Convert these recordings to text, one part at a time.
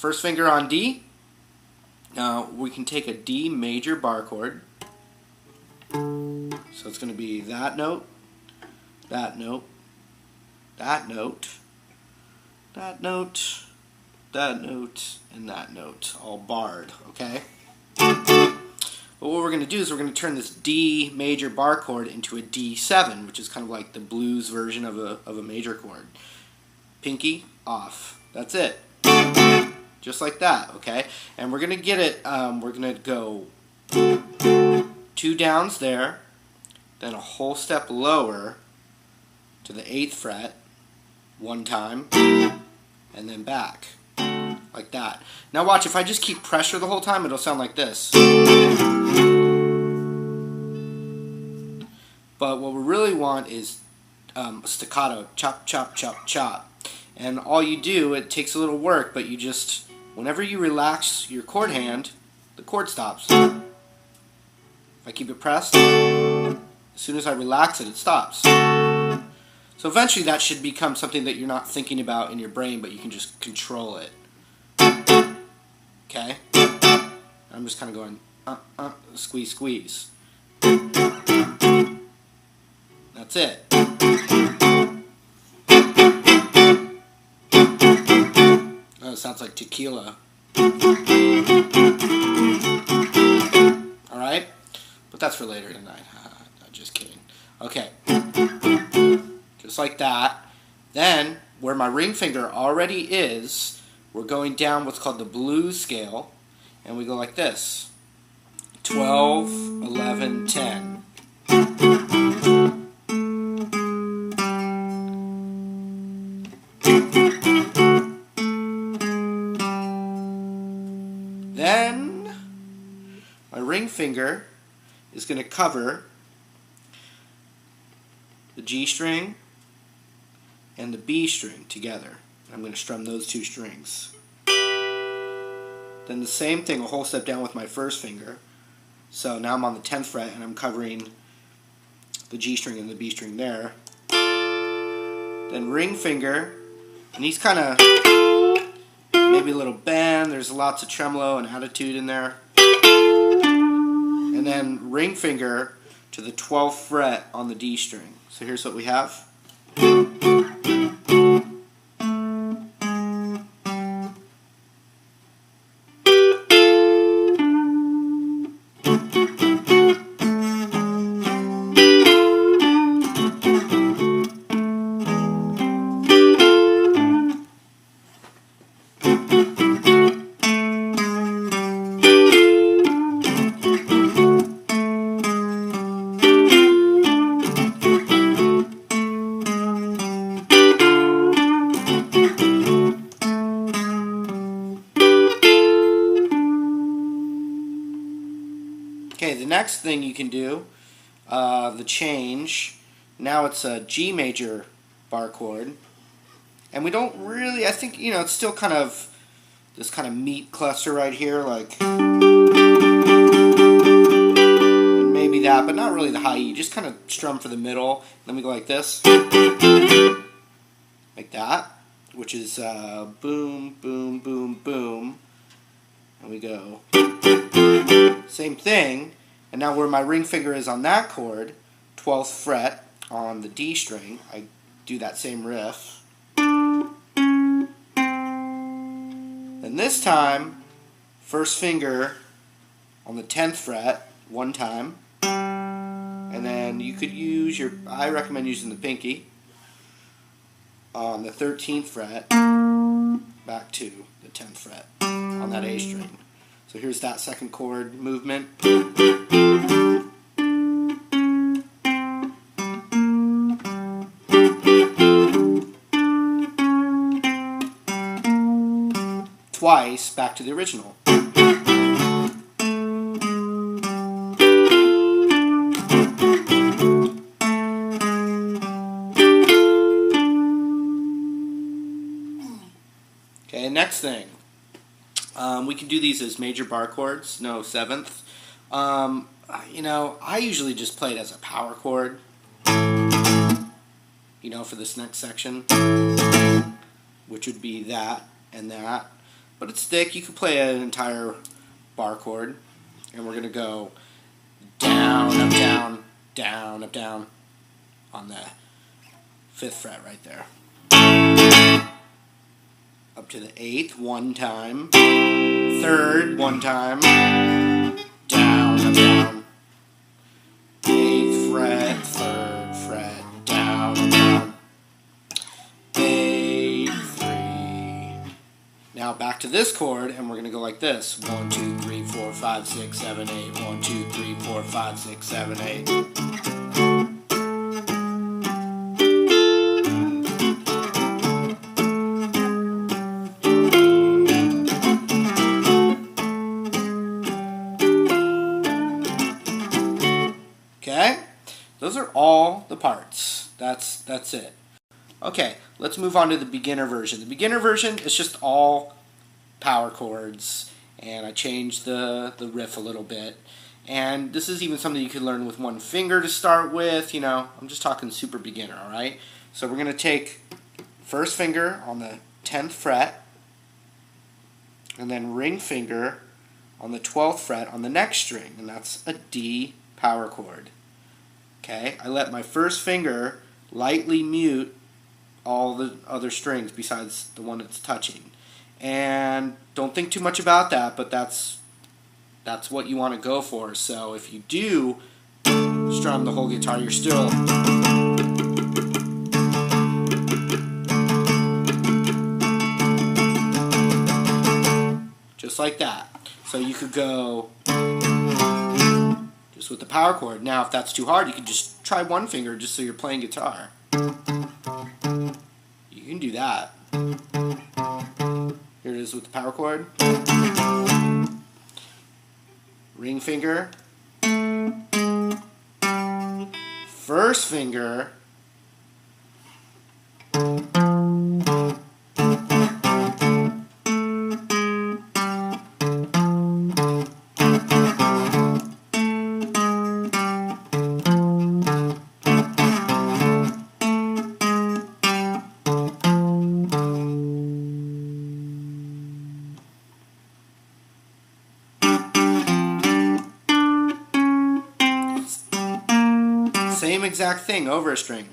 First finger on D. Now we can take a D major bar chord. So it's going to be that note, that note, that note, that note, that note, and that note, all barred, okay? But what we're going to do is we're going to turn this D major bar chord into a D7, which is kind of like the blues version of a major chord. Pinky, off. That's it. Just like that, okay? And we're going to get it, we're going to go 2 downs there, then a whole step lower to the 8th fret, 1 time, and then back, like that. Now watch, if I just keep pressure the whole time, it'll sound like this. But what we really want is staccato, chop, chop, chop, chop. And all you do, it takes a little work, but you just, whenever you relax your chord hand, the chord stops. If I keep it pressed, as soon as I relax it, it stops. So eventually that should become something that you're not thinking about in your brain, but you can just control it. Okay? I'm just kind of going, squeeze, squeeze. That's it. Oh, it sounds like tequila. Alright? But that's for later tonight. Just kidding. Okay. Just like that. Then, where my ring finger already is, we're going down what's called the blues scale. And we go like this. 12, 11, 10. Then, my ring finger is going to cover the G string and the B string together. I'm going to strum those 2 strings. Then the same thing, a whole step down with my first finger. So now I'm on the 10th fret and I'm covering the G string and the B string there. Then ring finger, and he's kind of maybe a little bend, there's lots of tremolo and attitude in there. And then ring finger to the 12th fret on the D string. So here's what we have. Okay, the next thing you can do, the change, now it's a G major bar chord. And we don't really, I think, you know, it's still kind of this kind of meat cluster right here, like, and maybe that, but not really the high E, just kind of strum for the middle. Then we go like this, like that, which is boom, boom, boom, boom. And we go, same thing, and now where my ring finger is on that chord, 12th fret on the D string, I do that same riff. And this time, first finger on the 10th fret, 1 time, and then you could use your, I recommend using the pinky, on the 13th fret, back to the 10th fret on that A string. So here's that second chord movement. Twice, back to the original. Okay, next thing. We can do these as major bar chords, no 7th. You know, I usually just play it as a power chord, you know, for this next section, which would be that and that. but it's thick. You could play an entire bar chord, and we're going to go down, up, down, down, up, down on the 5th fret right there. Up to the 8th, 1 time. 3rd, 1 time. Down, up, down. 8th fret, 3rd fret, down, up, down. 8, 3. Now back to this chord, and we're going to go like this. 1, 2, 3, 4, 5, 6, 7, 8. 1, 2, 3, 4, 5, 6, 7, 8. Okay, those are all the parts. That's it. Okay, let's move on to the beginner version. The beginner version is just all power chords, and I changed the riff a little bit. And this is even something you could learn with 1 finger to start with. You know, I'm just talking super beginner, all right? So we're going to take first finger on the 10th fret, and then ring finger on the 12th fret on the next string, and that's a D power chord. Okay, I let my first finger lightly mute all the other strings besides the one it's touching. And don't think too much about that, but that's what you want to go for. So if you do strum the whole guitar, you're still just like that. So you could go just with the power chord. Now, if that's too hard, you can just try 1 finger just so you're playing guitar. You can do that. Here it is with the power chord. Ring finger. First finger. Same exact thing over a string.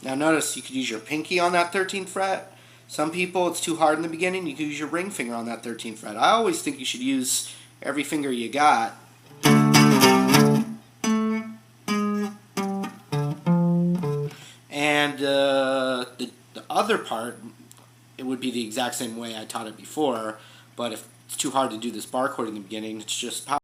Now notice you could use your pinky on that 13th fret. Some people, it's too hard in the beginning, you could use your ring finger on that 13th fret. I always think you should use every finger you got. And the other part, it would be the exact same way I taught it before, but if it's too hard to do this bar chord in the beginning, it's just power.